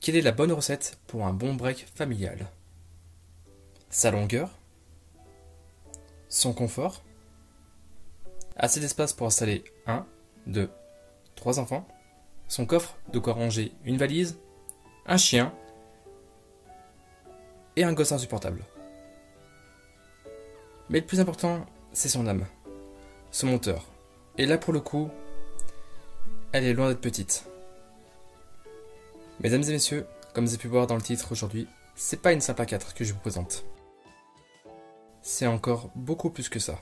Quelle est la bonne recette pour un bon break familial? Sa longueur? Son confort? Assez d'espace pour installer 1, 2, 3 enfants? Son coffre de quoi ranger une valise? Un chien? Et un gosse insupportable. Mais le plus important, c'est son âme, son moteur. Et là pour le coup, elle est loin d'être petite. Mesdames et messieurs, comme vous avez pu voir dans le titre aujourd'hui, c'est pas une simple A4 que je vous présente. C'est encore beaucoup plus que ça.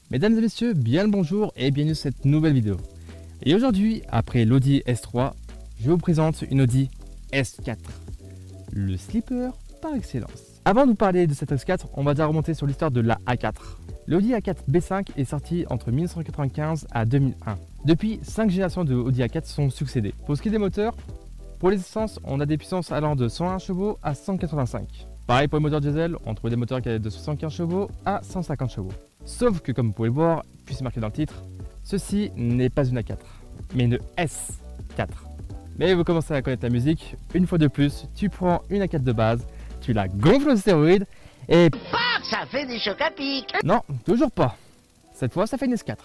Mesdames et messieurs, bien le bonjour et bienvenue dans cette nouvelle vidéo. Et aujourd'hui, après l'Audi S3, je vous présente une Audi S4, le slipper par excellence. Avant de vous parler de cette S4, on va déjà remonter sur l'histoire de la A4. L'Audi A4 B5 est sorti entre 1995 à 2001. Depuis, 5 générations de Audi A4 sont succédées. Pour ce qui est des moteurs, pour les essences, on a des puissances allant de 101 chevaux à 185. Pareil pour les moteurs diesel, on trouve des moteurs qui allaient de 75 chevaux à 150 chevaux. Sauf que comme vous pouvez le voir, puis c'est marqué dans le titre, ceci n'est pas une A4, mais une S4. Mais vous commencez à connaître la musique, une fois de plus, tu prends une A4 de base, tu la gonfles aux stéroïdes et PAC, ça fait des chocs à pic. Non, toujours pas. Cette fois, ça fait une S4.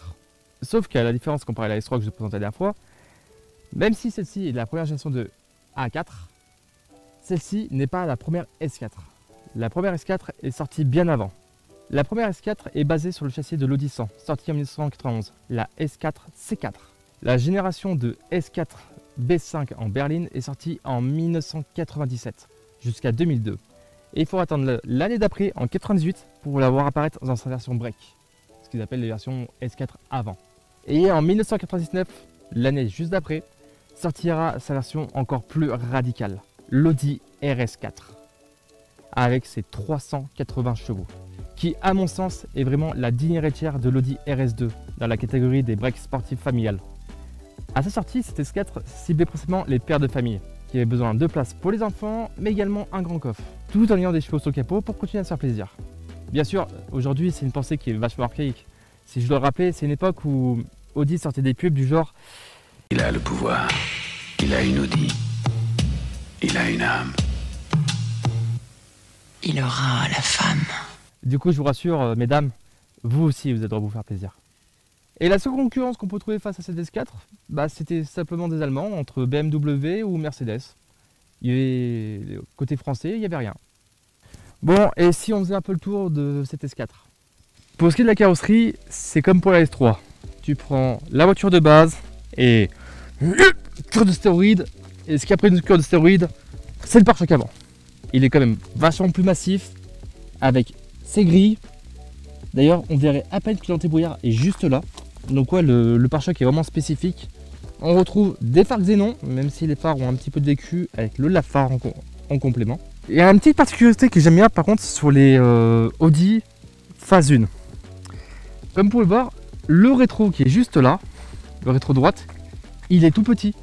Sauf qu'à la différence comparée à la S3 que je vous présentais la dernière fois, même si celle-ci est la première génération de A4, celle-ci n'est pas la première S4. La première S4 est sortie bien avant. La première S4 est basée sur le châssis de l'Audi 100, sorti en 1991, la S4 C4. La génération de S4 B5 en berline est sortie en 1997, jusqu'à 2002. Et il faut attendre l'année d'après, en 98, pour la voir apparaître dans sa version break, ce qu'ils appellent les versions S4 avant. Et en 1999, l'année juste d'après, sortira sa version encore plus radicale, l'Audi RS4, avec ses 380 chevaux, qui à mon sens est vraiment la digne héritière de l'Audi RS2 dans la catégorie des breaks sportifs familiales. À sa sortie, cette S4 ciblait principalement les pères de famille, qui avaient besoin de place pour les enfants, mais également un grand coffre, tout en ayant des chevaux sur le capot pour continuer à se faire plaisir. Bien sûr, aujourd'hui c'est une pensée qui est vachement archaïque. Si je dois le rappeler, c'est une époque où Audi sortait des pubs du genre « Il a le pouvoir, il a une Audi, il a une âme. Il aura la femme. » Du coup, je vous rassure, mesdames, vous aussi, vous avez le droit de vous faire plaisir. Et la seule concurrence qu'on peut trouver face à cette S4, c'était simplement des Allemands, entre BMW ou Mercedes. Côté français, il n'y avait rien. Bon, et si on faisait un peu le tour de cette S4? Pour ce qui est de la carrosserie, c'est comme pour la S3. Tu prends la voiture de base et cure de stéroïdes. Et ce qu'après une cure de stéroïdes, c'est le pare-choc avant. Il est quand même vachement plus massif, avec ses grilles. D'ailleurs, on verrait à peine que l'antibrouillard est juste là. Donc ouais, le pare-choc est vraiment spécifique. On retrouve des phares xénon, même si les phares ont un petit peu de vécu avec le lave-phare en complément. Il y a une petite particularité que j'aime bien par contre sur les Audi phase 1. Comme vous pouvez le voir, le rétro qui est juste là, le rétro droite, il est tout petit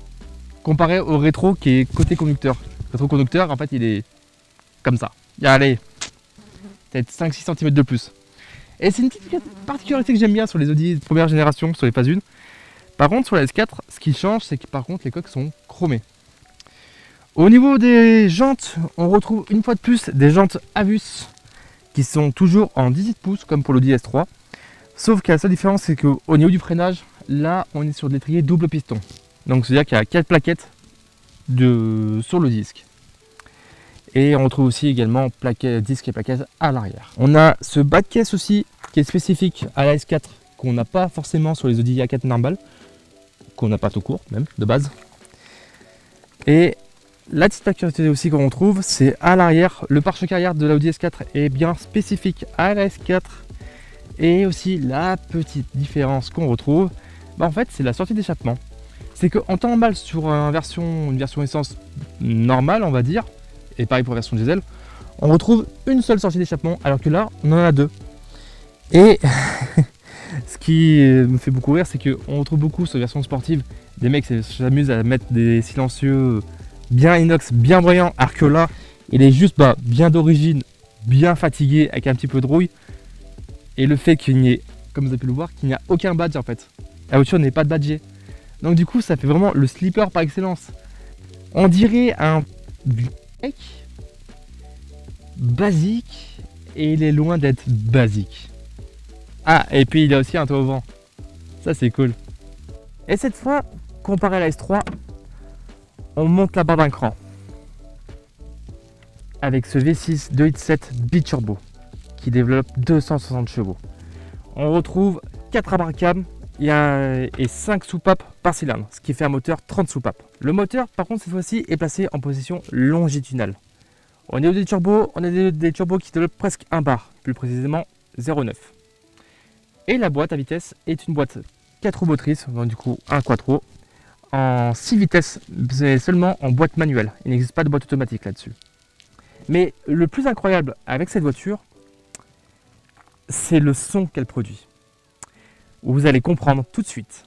comparé au rétro qui est côté conducteur. Le rétro conducteur, en fait, il est comme ça. Allez, peut-être 5-6 cm de plus. Et c'est une petite particularité que j'aime bien sur les Audi de première génération, sur les phases 1. Par contre, sur la S4, ce qui change, c'est que par contre, les coques sont chromées. Au niveau des jantes, on retrouve une fois de plus des jantes Avus qui sont toujours en 18 pouces, comme pour l'Audi S3. Sauf que la seule différence, c'est qu'au niveau du freinage, là, on est sur de l'étrier double piston. Donc, c'est-à-dire qu'il y a 4 plaquettes sur le disque. Et on retrouve aussi également disque et plaquettes à l'arrière. On a ce bas de caisse aussi qui est spécifique à la S4 qu'on n'a pas forcément sur les Audi A4 normales, qu'on n'a pas tout court même de base. Et la petite particularité aussi qu'on retrouve, c'est à l'arrière, le pare-choc arrière de la Audi S4 est bien spécifique à la S4. Et aussi la petite différence qu'on retrouve, en fait c'est la sortie d'échappement. C'est qu'en temps normal sur une version essence normale on va dire, et pareil pour la version diesel, on retrouve une seule sortie d'échappement, alors que là, on en a deux. Et Ce qui me fait beaucoup rire, c'est qu'on retrouve beaucoup sur version sportive des mecs qui s'amusent à mettre des silencieux bien inox, bien brillants, alors que là, il est juste bien d'origine, bien fatigué, avec un petit peu de rouille. Et le fait qu'il n'y ait, comme vous avez pu le voir, qu'il n'y a aucun badge en fait. La voiture n'est pas badgée. Donc du coup, ça fait vraiment le slipper par excellence. On dirait un mec basique, et il est loin d'être basique. Ah, et puis il y a aussi un toit au vent. Ça c'est cool. Et cette fois, comparé à la S3, on monte la barre d'un cran. Avec ce V6 2.7 biturbo qui développe 260 chevaux. On retrouve 4 abracams et 5 soupapes par cylindre, ce qui fait un moteur 30 soupapes. Le moteur, par contre, cette fois-ci est placé en position longitudinale. Au niveau des turbos, on a des turbos qui développent presque 1 bar, plus précisément 0,9. Et la boîte à vitesse est une boîte 4 roues motrices, donc du coup un quattro, en 6 vitesses, c'est seulement en boîte manuelle. Il n'existe pas de boîte automatique là-dessus. Mais le plus incroyable avec cette voiture, c'est le son qu'elle produit. Vous allez comprendre tout de suite.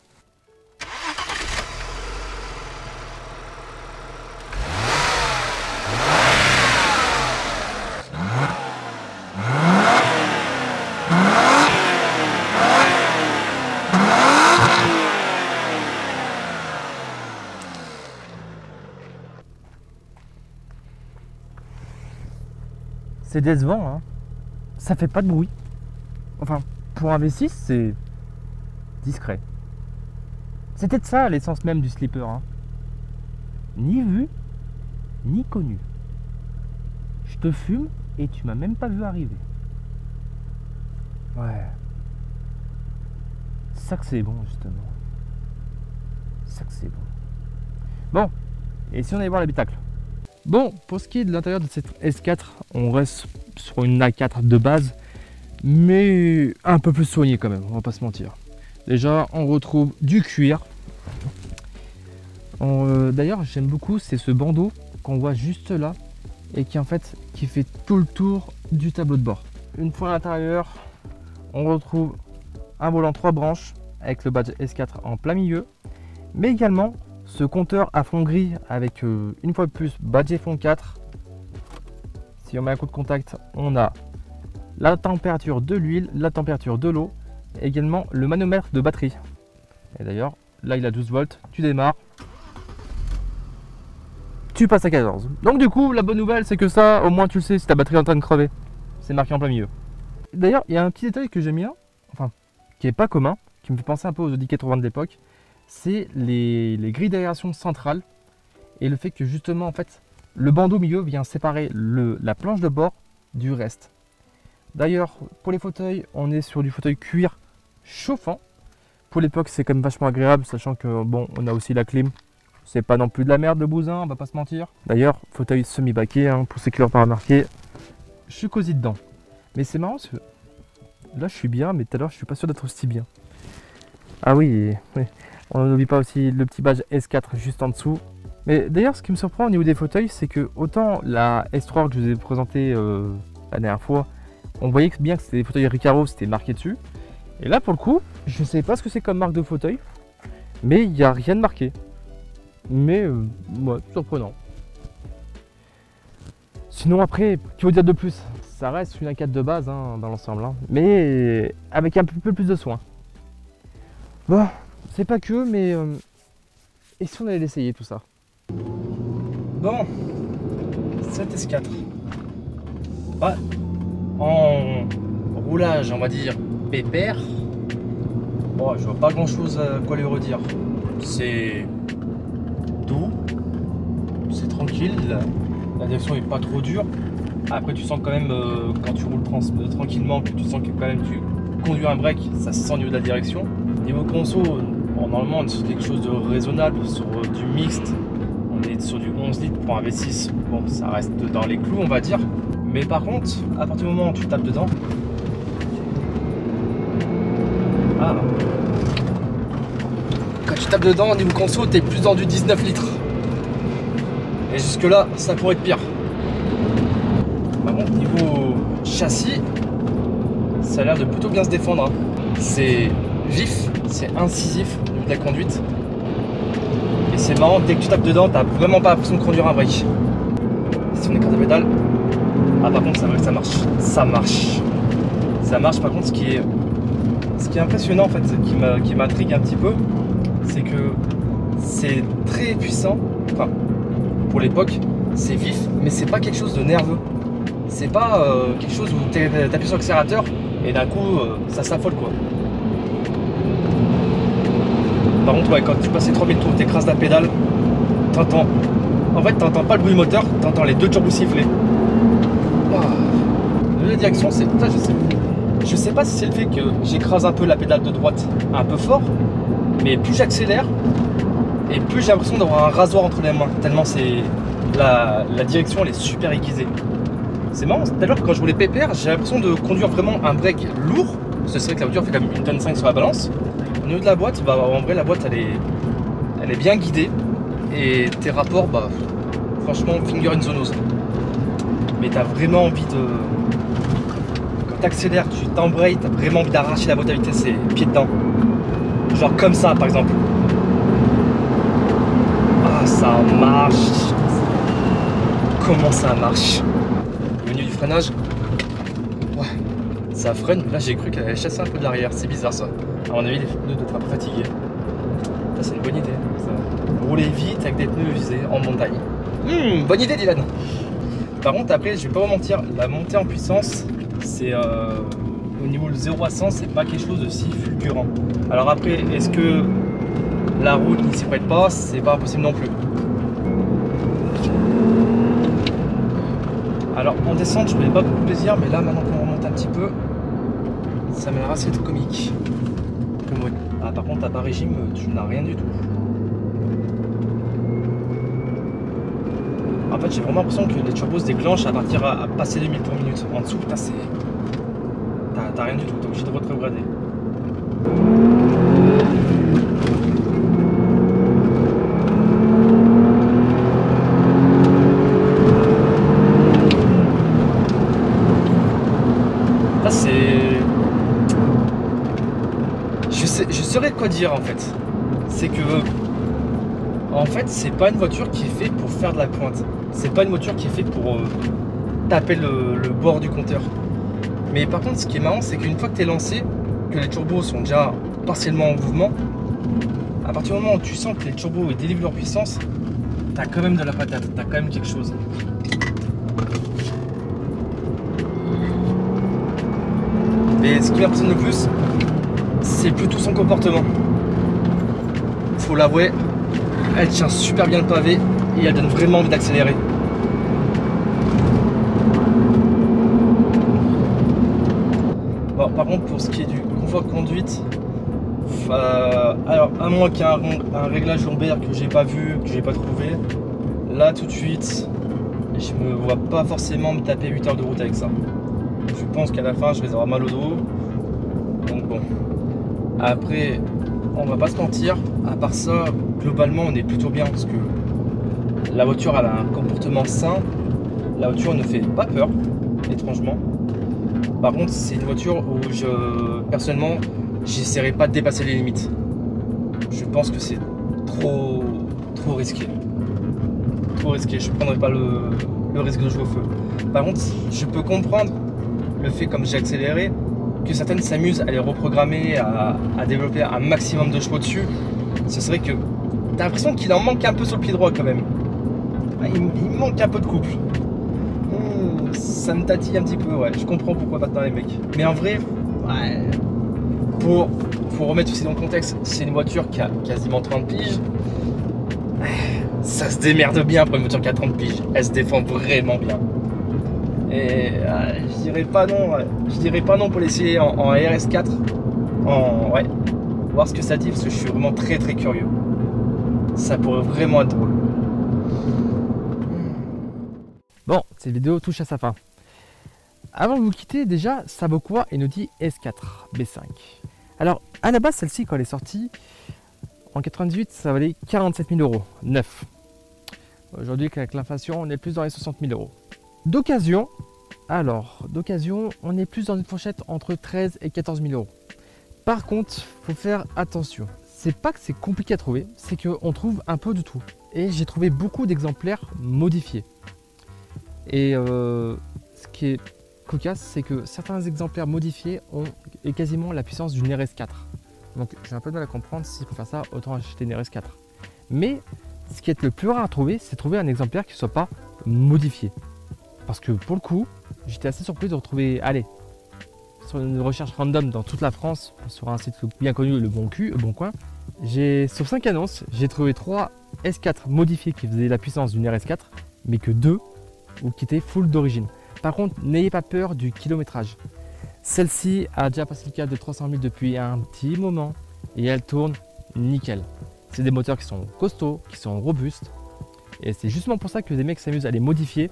C'est décevant, hein. Ça fait pas de bruit. Enfin, pour un V6, c'est discret. C'était de ça l'essence même du slipper, hein. Ni vu, ni connu. Je te fume et tu m'as même pas vu arriver. Ouais. Ça que c'est bon, justement. Ça que c'est bon. Bon, et si on allait voir l'habitacle. Bon, pour ce qui est de l'intérieur de cette S4, on reste sur une A4 de base, mais un peu plus soigné quand même, on va pas se mentir. Déjà, on retrouve du cuir. D'ailleurs, j'aime beaucoup, c'est ce bandeau qu'on voit juste là et qui fait tout le tour du tableau de bord. Une fois à l'intérieur, on retrouve un volant 3 branches avec le badge S4 en plein milieu, mais également ce compteur à fond gris avec une fois de plus badge fond 4. Si on met un coup de contact, on a la température de l'huile, la température de l'eau, et également le manomètre de batterie. Et d'ailleurs, là il a 12 volts, tu démarres, tu passes à 14. Donc du coup, la bonne nouvelle c'est que ça, au moins tu le sais si ta batterie est en train de crever. C'est marqué en plein milieu. D'ailleurs, il y a un petit détail que j'aime bien, enfin, qui est pas commun, qui me fait penser un peu aux Audi 80 de l'époque, c'est les grilles d'aération centrales et le fait que justement en fait le bandeau au milieu vient séparer la planche de bord du reste. D'ailleurs pour les fauteuils, on est sur du fauteuil cuir chauffant. Pour l'époque c'est quand même vachement agréable, sachant que bon, on a aussi la clim. C'est pas non plus de la merde de bousin, on va pas se mentir. D'ailleurs fauteuil semi-baquet, hein, pour ceux qui l'auraient pas remarqué, je suis cosy dedans. Mais c'est marrant parce que là je suis bien, mais tout à l'heure je suis pas sûr d'être aussi bien. Ah oui, oui. On n'oublie pas aussi le petit badge S4 juste en dessous. Mais d'ailleurs, ce qui me surprend au niveau des fauteuils, c'est que autant la S3 que je vous ai présentée la dernière fois, on voyait bien que c'était des fauteuils Recaro, c'était marqué dessus. Et là, pour le coup, je ne sais pas ce que c'est comme marque de fauteuil, mais il n'y a rien de marqué. Mais, ouais, surprenant. Sinon, après, qu'il faut dire de plus? Ça reste une A4 de base hein, dans l'ensemble, hein, mais avec un peu plus de soin. Bon. C'est pas que, mais et si on allait l'essayer tout ça? Bon, cette S4. Ouais, en roulage, on va dire pépère. Bon, je vois pas grand chose à quoi lui redire. C'est doux, c'est tranquille, la direction est pas trop dure. Après, tu sens quand même, quand tu roules tranquillement, que tu sens que quand même tu conduis un break, ça se sent au niveau de la direction. Niveau conso, normalement on est sur quelque chose de raisonnable, sur du mixte, on est sur du 11 litres pour un V6, bon ça reste dans les clous on va dire, mais par contre à partir du moment où tu tapes dedans, quand tu tapes dedans au niveau conso t'es plus dans du 19 litres, et jusque là ça pourrait être pire. Par contre niveau châssis, ça a l'air de plutôt bien se défendre, hein. C'est vif, c'est incisif au niveau de la conduite. Et c'est marrant, dès que tu tapes dedans, t'as vraiment pas l'impression de conduire un break. Si on écarte la pédale, ah par contre c'est vrai que ça marche. Ça marche. Ça marche, par contre ce qui est impressionnant en fait, qui m'intrigue un petit peu, c'est que c'est très puissant, enfin pour l'époque, c'est vif, mais c'est pas quelque chose de nerveux. C'est pas quelque chose où t'appuies sur l'accélérateur et d'un coup ça s'affole quoi. Par contre ouais, quand tu passes les 3000 tours, t'écrases la pédale, t'entends. En fait t'entends pas le bruit moteur, t'entends les deux turbos siffler. La direction c'est. Je sais pas si c'est le fait que j'écrase un peu la pédale de droite un peu fort, mais plus j'accélère et plus j'ai l'impression d'avoir un rasoir entre les mains, tellement c'est. La direction elle est super aiguisée. C'est marrant, tout à l'heure quand je roulais pépère, j'ai l'impression de conduire vraiment un break lourd. Ce serait que la voiture fait comme 1,5 tonne sur la balance. Au niveau de la boîte, bah, en vrai la boîte elle est bien guidée. Et tes rapports, bah franchement finger in the nose. Mais t'as vraiment envie de. Quand t'accélères, tu t'embrayes, t'as vraiment envie d'arracher la boîte à vitesse et pied dedans. Genre comme ça par exemple. Ah ça marche. Comment ça marche? Au niveau du freinage, ouais, ça freine. Là j'ai cru qu'elle allait chasser un peu de l'arrière, c'est bizarre ça. À mon avis les pneus doivent être un peu fatigués. Ça c'est une bonne idée. Ça. Rouler vite avec des pneus usés en montagne. Bonne idée Dylan. Par contre après je vais pas vous mentir, la montée en puissance c'est au niveau de 0 à 100 c'est pas quelque chose de si fulgurant. Alors après est-ce que la route ne s'y prête pas? C'est pas impossible non plus. Alors en descente je prenais pas beaucoup de plaisir, mais là maintenant qu'on remonte un petit peu, ça m'a l'air assez comique. Comme oui. Ah par contre à bas régime tu n'as rien du tout. En fait j'ai vraiment l'impression que les turbos se déclenchent à partir à passer les 1000 tours minute. En dessous putain c'est. T'as rien du tout, t'es obligé de rétrograder. Je saurais quoi dire en fait. C'est que en fait c'est pas une voiture qui est faite pour faire de la pointe. C'est pas une voiture qui est faite pour taper le bord du compteur. Mais par contre ce qui est marrant c'est qu'une fois que tu es lancé, que les turbos sont déjà partiellement en mouvement, à partir du moment où tu sens que les turbos ils délivrent leur puissance, t'as quand même de la patate, t'as quand même quelque chose. Mais ce qui m'impressionne le plus, c'est plutôt son comportement. Faut l'avouer, elle tient super bien le pavé et elle donne vraiment envie d'accélérer. Bon, par contre, pour ce qui est du confort de conduite, alors à moins qu'il y ait un réglage lombaire que j'ai pas vu, que j'ai pas trouvé, là tout de suite, je me vois pas forcément me taper 8 heures de route avec ça. Je pense qu'à la fin, je vais avoir mal au dos. Donc bon. Après, on va pas se mentir, à part ça, globalement on est plutôt bien parce que la voiture elle a un comportement sain, la voiture ne fait pas peur, étrangement. Par contre c'est une voiture où personnellement j'essaierai pas de dépasser les limites. Je pense que c'est trop risqué. Trop risqué, je prendrai pas le risque de jouer au feu. Par contre je peux comprendre le fait, comme j'ai accéléré, que certaines s'amusent à les reprogrammer, à développer un maximum de chevaux dessus. Ce serait que t'as l'impression qu'il en manque un peu sur le pied droit quand même. Il manque un peu de couple. Ça me tatille un petit peu, ouais. Je comprends pourquoi maintenant les mecs. Mais en vrai, ouais. Pour remettre aussi dans le contexte, c'est une voiture qui a quasiment 30 piges. Ça se démerde bien pour une voiture qui a 30 piges. Elle se défend vraiment bien. Et je dirais pas non, je dirais pas non pour l'essayer en RS4, ouais, voir ce que ça dit parce que je suis vraiment très curieux. Ça pourrait vraiment être drôle. Bon, cette vidéo touche à sa fin. Avant de vous quitter, déjà, ça vaut quoi une Audi S4 B5? Alors, à la base, celle-ci, quand elle est sortie, en 98, ça valait 47 000 €, neuf. Aujourd'hui, avec l'inflation, on est plus dans les 60 000 €. D'occasion, on est plus dans une fourchette entre 13 et 14 000 €. Par contre, faut faire attention. C'est pas que c'est compliqué à trouver, c'est qu'on trouve un peu de tout. Et j'ai trouvé beaucoup d'exemplaires modifiés. Et ce qui est cocasse, c'est que certains exemplaires modifiés ont quasiment la puissance d'une RS4. Donc j'ai un peu de mal à comprendre, si pour faire ça, autant acheter une RS4. Mais ce qui est le plus rare à trouver, c'est trouver un exemplaire qui ne soit pas modifié. Parce que pour le coup, j'étais assez surpris de retrouver, allez, sur une recherche random dans toute la France, sur un site bien connu, le Bon Coin, sur 5 annonces, j'ai trouvé 3 S4 modifiés qui faisaient la puissance d'une RS4, mais que 2 ou qui étaient full d'origine. Par contre, n'ayez pas peur du kilométrage. Celle-ci a déjà passé le cap de 300 000 depuis un petit moment et elle tourne nickel. C'est des moteurs qui sont costauds, qui sont robustes, et c'est justement pour ça que des mecs s'amusent à les modifier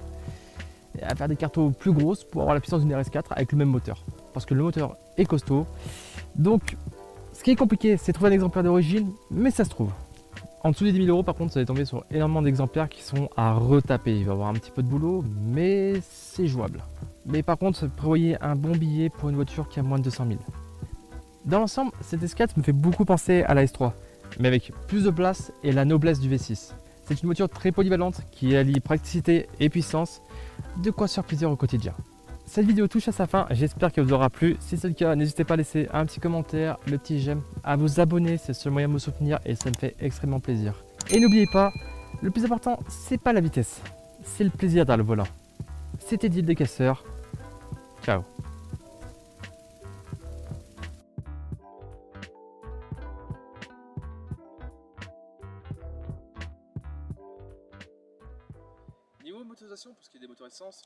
et à faire des cartos plus grosses pour avoir la puissance d'une RS4 avec le même moteur. Parce que le moteur est costaud. Donc, ce qui est compliqué, c'est de trouver un exemplaire d'origine, mais ça se trouve. En dessous des 10 000 €, par contre, vous allez tomber sur énormément d'exemplaires qui sont à retaper. Il va y avoir un petit peu de boulot, mais c'est jouable. Mais par contre, prévoyez un bon billet pour une voiture qui a moins de 200 000. Dans l'ensemble, cette S4 me fait beaucoup penser à la S3, mais avec plus de place et la noblesse du V6. C'est une voiture très polyvalente qui allie praticité et puissance, de quoi se faire plaisir au quotidien. Cette vidéo touche à sa fin, j'espère qu'elle vous aura plu. Si c'est le cas, n'hésitez pas à laisser un petit commentaire, le petit j'aime, à vous abonner, c'est le seul moyen de me soutenir et ça me fait extrêmement plaisir. Et n'oubliez pas, le plus important, c'est pas la vitesse, c'est le plaisir dans le volant. C'était Deal des Casseurs, ciao. Niveau motorisation, parce qu'il y a des moteurs essence,